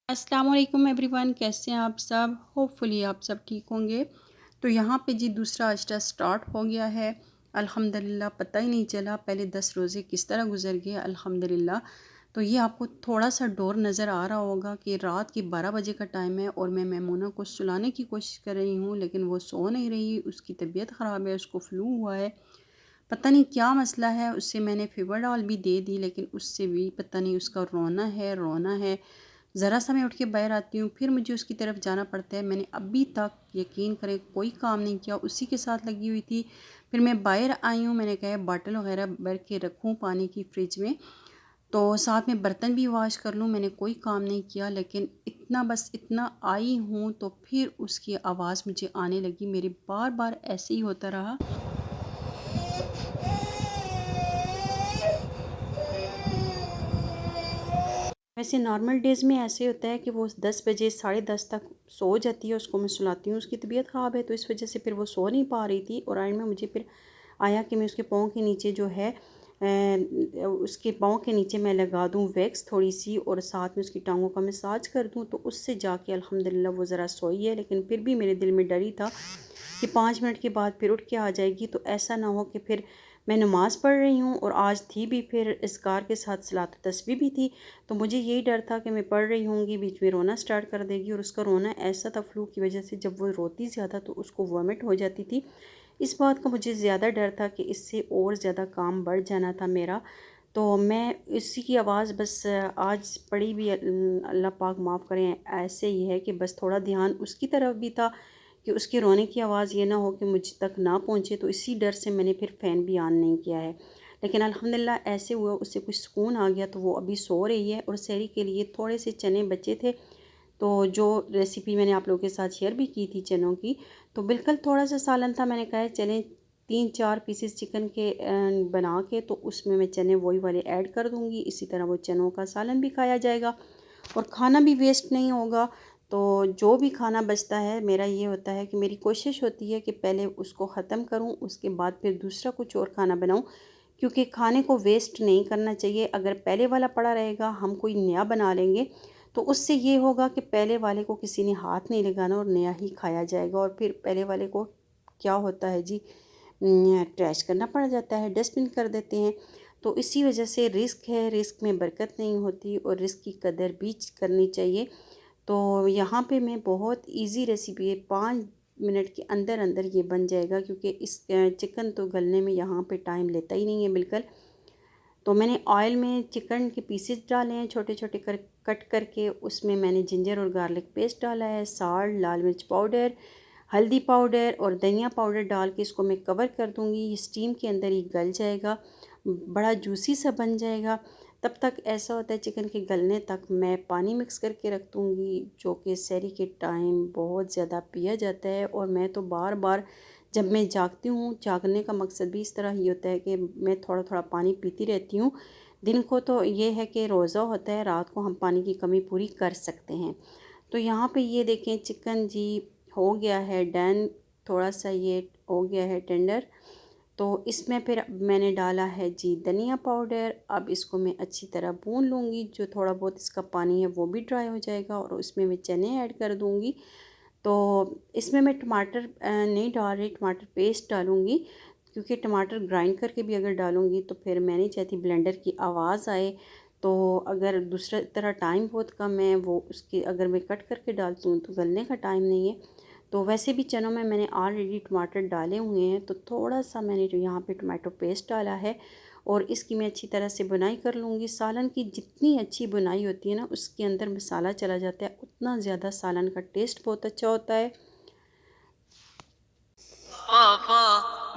अस्सलाम वालेकुम एवरीवन, कैसे हैं आप सब। होपफुली आप सब ठीक होंगे। तो यहाँ पे जी दूसरा अशरा स्टार्ट हो गया है। अल्हम्दुलिल्लाह पता ही नहीं चला पहले 10 रोज़े किस तरह गुजर गए अल्हम्दुलिल्लाह। तो ये आपको थोड़ा सा डोर नज़र आ रहा होगा कि रात के 12 बजे का टाइम है और मैं मैमूना को सुलाने की कोशिश कर रही हूँ, लेकिन वो सो नहीं रही। उसकी तबीयत ख़राब है, उसको फ्लू हुआ है, पता नहीं क्या मसला है। उससे मैंने फ़ीवर डॉल भी दे दी, लेकिन उससे भी पता नहीं उसका रोना है। ज़रा सा मैं उठ के बाहर आती हूँ फिर मुझे उसकी तरफ जाना पड़ता है। मैंने अभी तक यकीन करें कोई काम नहीं किया, उसी के साथ लगी हुई थी। फिर मैं बाहर आई हूँ, मैंने कहा बॉटल वगैरह भर के रखूँ पानी की फ्रिज में, तो साथ में बर्तन भी वॉश कर लूँ। मैंने कोई काम नहीं किया, लेकिन इतना बस इतना आई हूँ तो फिर उसकी आवाज़ मुझे आने लगी। मेरे बार बार ऐसे ही होता रहा। वैसे नॉर्मल डेज़ में ऐसे होता है कि वो 10 बजे 10:30 तक सो जाती है। उसको मैं सुलाती हूँ, उसकी तबीयत ख़राब है तो इस वजह से फिर वो सो नहीं पा रही थी। और एंड में मुझे फिर आया कि मैं उसके पाँव के नीचे जो है उसके पाँव के नीचे मैं लगा दूँ वैक्स थोड़ी सी और साथ में उसकी टांगों का मसाज कर दूँ, तो उससे जाके अल्हम्दुलिल्लाह वो ज़रा सोई है। लेकिन फिर भी मेरे दिल में डर ही था कि 5 मिनट के बाद फिर उठ के आ जाएगी, तो ऐसा ना हो कि फिर मैं नमाज़ पढ़ रही हूँ और आज थी भी फिर इज़कार के साथ सलात तस्बीह भी थी, तो मुझे यही डर था कि मैं पढ़ रही होंगी बीच में रोना स्टार्ट कर देगी। और उसका रोना ऐसा था फ्लू की वजह से, जब वो रोती ज़्यादा तो उसको वॉमिट हो जाती थी। इस बात का मुझे ज़्यादा डर था कि इससे और ज़्यादा काम बढ़ जाना था मेरा। तो मैं इसी की आवाज़ बस आज पढ़ी भी अल्लाह पाक माफ़ करें ऐसे ही है कि बस थोड़ा ध्यान उसकी तरफ भी था कि उसके रोने की आवाज़ ये ना हो कि मुझ तक ना पहुँचे, तो इसी डर से मैंने फिर फ़ैन भी ऑन नहीं किया है। लेकिन अल्हम्दुलिल्लाह ऐसे हुआ, उससे कुछ सुकून आ गया, तो वो अभी सो रही है। और सहरी के लिए थोड़े से चने बचे थे, तो जो रेसिपी मैंने आप लोगों के साथ शेयर भी की थी चनों की, तो बिल्कुल थोड़ा सा सालन था। मैंने कहा चने 3-4 पीसेस चिकन के बना के तो उसमें मैं चने वही वाले ऐड कर दूँगी। इसी तरह वो चनों का सालन भी खाया जाएगा और खाना भी वेस्ट नहीं होगा। तो जो भी खाना बचता है मेरा ये होता है कि मेरी कोशिश होती है कि पहले उसको ख़त्म करूँ, उसके बाद फिर दूसरा कुछ और खाना बनाऊँ, क्योंकि खाने को वेस्ट नहीं करना चाहिए। अगर पहले वाला पड़ा रहेगा, हम कोई नया बना लेंगे, तो उससे ये होगा कि पहले वाले को किसी ने हाथ नहीं लगाना और नया ही खाया जाएगा। और फिर पहले वाले को क्या होता है जी, ट्रैश करना पड़ जाता है, डस्टबिन कर देते हैं। तो इसी वजह से रिस्क है, रिस्क में बरकत नहीं होती और रिस्क की कदर भी करनी चाहिए। तो यहाँ पे मैं बहुत इजी रेसिपी है, 5 मिनट के अंदर अंदर ये बन जाएगा, क्योंकि इस चिकन तो गलने में यहाँ पे टाइम लेता ही नहीं है बिल्कुल। तो मैंने ऑयल में चिकन के पीसेस डाले हैं छोटे छोटे कट करके। उसमें मैंने जिंजर और गार्लिक पेस्ट डाला है, साल्ट, लाल मिर्च पाउडर, हल्दी पाउडर और धनिया पाउडर डाल के इसको मैं कवर कर दूँगी। ये स्टीम के अंदर ही गल जाएगा, बड़ा जूसी सा बन जाएगा। तब तक ऐसा होता है चिकन के गलने तक मैं पानी मिक्स करके रख दूँगी, जो कि सहरी के टाइम बहुत ज़्यादा पिया जाता है। और मैं तो बार बार जब मैं जागती हूँ, जागने का मकसद भी इस तरह ही होता है कि मैं थोड़ा थोड़ा पानी पीती रहती हूँ। दिन को तो ये है कि रोज़ा होता है, रात को हम पानी की कमी पूरी कर सकते हैं। तो यहाँ पे ये देखें चिकन जी हो गया है डन, थोड़ा सा ये हो गया है टेंडर। तो इसमें फिर मैंने डाला है जी धनिया पाउडर। अब इसको मैं अच्छी तरह भून लूँगी, जो थोड़ा बहुत इसका पानी है वो भी ड्राई हो जाएगा और उसमें मैं चने ऐड कर दूँगी। तो इसमें मैं टमाटर नहीं डाल रही, टमाटर पेस्ट डालूँगी, क्योंकि टमाटर ग्राइंड करके भी अगर डालूँगी तो फिर मैं नहीं चाहती ब्लेंडर की आवाज़ आए। तो अगर दूसरा तरह टाइम बहुत कम है, वो उसकी अगर मैं कट करके डालती हूँ तो गलने का टाइम नहीं है। तो वैसे भी चनों में मैंने ऑलरेडी टमाटर डाले हुए हैं, तो थोड़ा सा मैंने जो यहाँ पे टमाटो पेस्ट डाला है और इसकी मैं अच्छी तरह से बुनाई कर लूँगी। सालन की जितनी अच्छी बुनाई होती है ना, उसके अंदर मसाला चला जाता है, उतना ज़्यादा सालन का टेस्ट बहुत अच्छा होता है।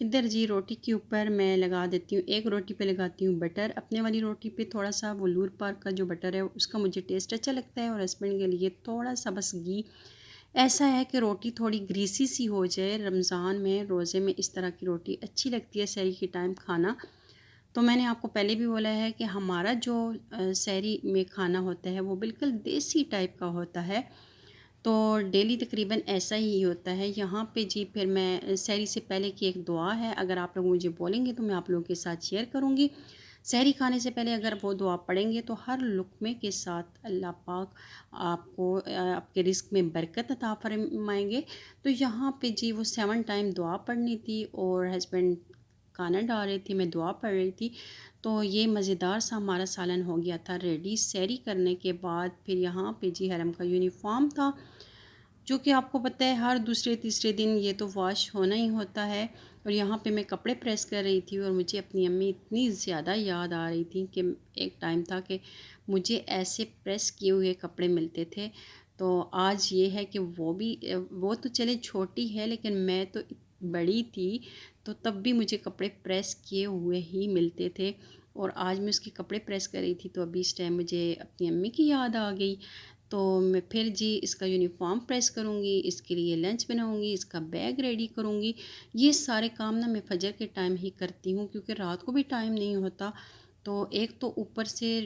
इधर जी रोटी के ऊपर मैं लगा देती हूँ, एक रोटी पे लगाती हूँ बटर, अपने वाली रोटी पे थोड़ा सा वुलूर पार्क का जो बटर है उसका मुझे टेस्ट अच्छा लगता है, और हस्बैंड के लिए थोड़ा सा बस घी ऐसा है कि रोटी थोड़ी ग्रीसी सी हो जाए, रमज़ान में रोज़े में इस तरह की रोटी अच्छी लगती है सहरी के टाइम खाना। तो मैंने आपको पहले भी बोला है कि हमारा जो सहरी में खाना होता है वो बिल्कुल देसी टाइप का होता है। तो डेली तकरीबन ऐसा ही होता है यहाँ पे जी। फिर मैं सहरी से पहले की एक दुआ है, अगर आप लोग मुझे बोलेंगे तो मैं आप लोगों के साथ शेयर करूँगी। सहरी खाने से पहले अगर वो दुआ पढ़ेंगे तो हर लुक़मे के साथ अल्लाह पाक आपको आपके रिज़्क़ में बरकत अता फ़रमाएँगे। तो यहाँ पे जी वो 7 टाइम दुआ पढ़नी थी और हस्बैंड खाना डाल रही थी, मैं दुआ पढ़ रही थी। तो ये मज़ेदार सा हमारा सालन हो गया था रेडी। सहरी करने के बाद फिर यहाँ पे जी हरम का यूनिफ़ॉर्म था, जो कि आपको पता है हर दूसरे तीसरे दिन ये तो वॉश होना ही होता है। और यहाँ पे मैं कपड़े प्रेस कर रही थी और मुझे अपनी अम्मी इतनी ज़्यादा याद आ रही थी कि एक टाइम था कि मुझे ऐसे प्रेस किए हुए कपड़े मिलते थे। तो आज ये है कि वो भी वो तो चले छोटी है, लेकिन मैं तो बड़ी थी, तो तब भी मुझे कपड़े प्रेस किए हुए ही मिलते थे। और आज मैं उसके कपड़े प्रेस कर रही थी तो अभी इस टाइम मुझे अपनी अम्मी की याद आ गई। तो मैं फिर जी इसका यूनिफ़ॉर्म प्रेस करूँगी, इसके लिए लंच बनाऊँगी, इसका बैग रेडी करूँगी। ये सारे काम ना मैं फ़जर के टाइम ही करती हूँ, क्योंकि रात को भी टाइम नहीं होता। तो एक तो ऊपर से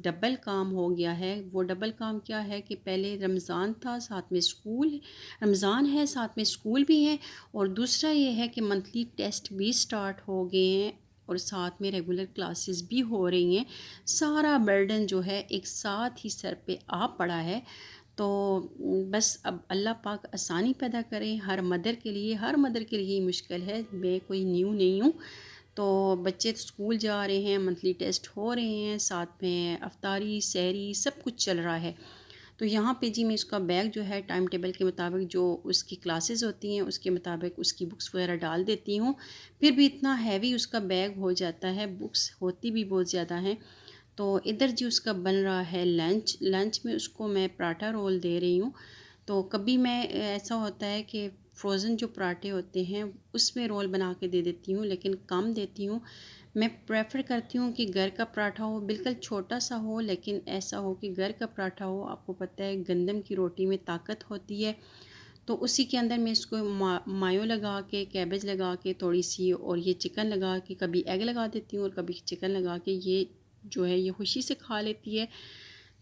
डबल काम हो गया है। वो डबल काम क्या है कि पहले रमज़ान था, साथ में स्कूल, रमज़ान है साथ में स्कूल भी है, और दूसरा ये है कि मंथली टेस्ट भी स्टार्ट हो गए हैं और साथ में रेगुलर क्लासेस भी हो रही हैं। सारा बर्डन जो है एक साथ ही सर पे आ पड़ा है। तो बस अब अल्लाह पाक आसानी पैदा करें हर मदर के लिए। हर मदर के लिए ही मुश्किल है, मैं कोई न्यू नहीं हूँ। तो बच्चे तो स्कूल जा रहे हैं, मंथली टेस्ट हो रहे हैं, साथ में अफ्तारी सहरी सब कुछ चल रहा है। तो यहाँ पे जी मैं इसका बैग जो है टाइम टेबल के मुताबिक, जो उसकी क्लासेस होती हैं उसके मुताबिक उसकी बुक्स वगैरह डाल देती हूँ। फिर भी इतना हैवी उसका बैग हो जाता है, बुक्स होती भी बहुत ज़्यादा हैं। तो इधर जी उसका बन रहा है लंच। लंच में उसको मैं पराठा रोल दे रही हूँ। तो कभी मैं ऐसा होता है कि फ्रोज़न जो पराठे होते हैं उसमें रोल बना के दे देती हूँ, लेकिन कम देती हूँ। मैं प्रेफ़र करती हूँ कि घर का पराठा हो, बिल्कुल छोटा सा हो, लेकिन ऐसा हो कि घर का पराठा हो। आपको पता है गंदम की रोटी में ताकत होती है। तो उसी के अंदर मैं इसको मायो लगा के, कैबेज लगा के थोड़ी सी, और ये चिकन लगा के, कभी एग लगा देती हूँ और कभी चिकन लगा के, ये जो है ये खुशी से खा लेती है।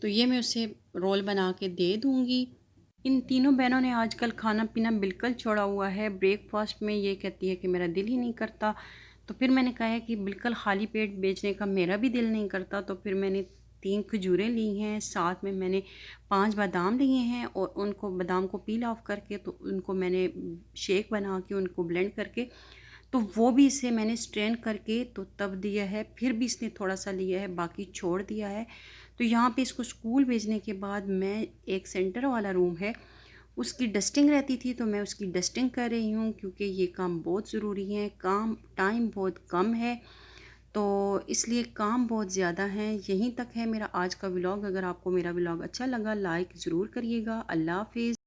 तो ये मैं उसे रोल बना के दे दूँगी। इन तीनों बहनों ने आजकल खाना पीना बिल्कुल छोड़ा हुआ है। ब्रेकफास्ट में ये कहती है कि मेरा दिल ही नहीं करता। तो फिर मैंने कहा है कि बिल्कुल खाली पेट भेजने का मेरा भी दिल नहीं करता। तो फिर मैंने 3 खजूरें ली हैं, साथ में मैंने 5 बादाम लिए हैं, और उनको बादाम को पील ऑफ करके तो उनको मैंने शेक बना के उनको ब्लेंड करके, तो वो भी इसे मैंने स्ट्रेन करके तो तब दिया है। फिर भी इसने थोड़ा सा लिया है, बाकी छोड़ दिया है। तो यहाँ पे इसको स्कूल भेजने के बाद मैं, एक सेंटर वाला रूम है उसकी डस्टिंग रहती थी, तो मैं उसकी डस्टिंग कर रही हूँ, क्योंकि ये काम बहुत ज़रूरी है। काम टाइम बहुत कम है, तो इसलिए काम बहुत ज़्यादा है। यहीं तक है मेरा आज का व्लॉग। अगर आपको मेरा व्लॉग अच्छा लगा लाइक ज़रूर करिएगा। अल्लाह हाफ़िज़।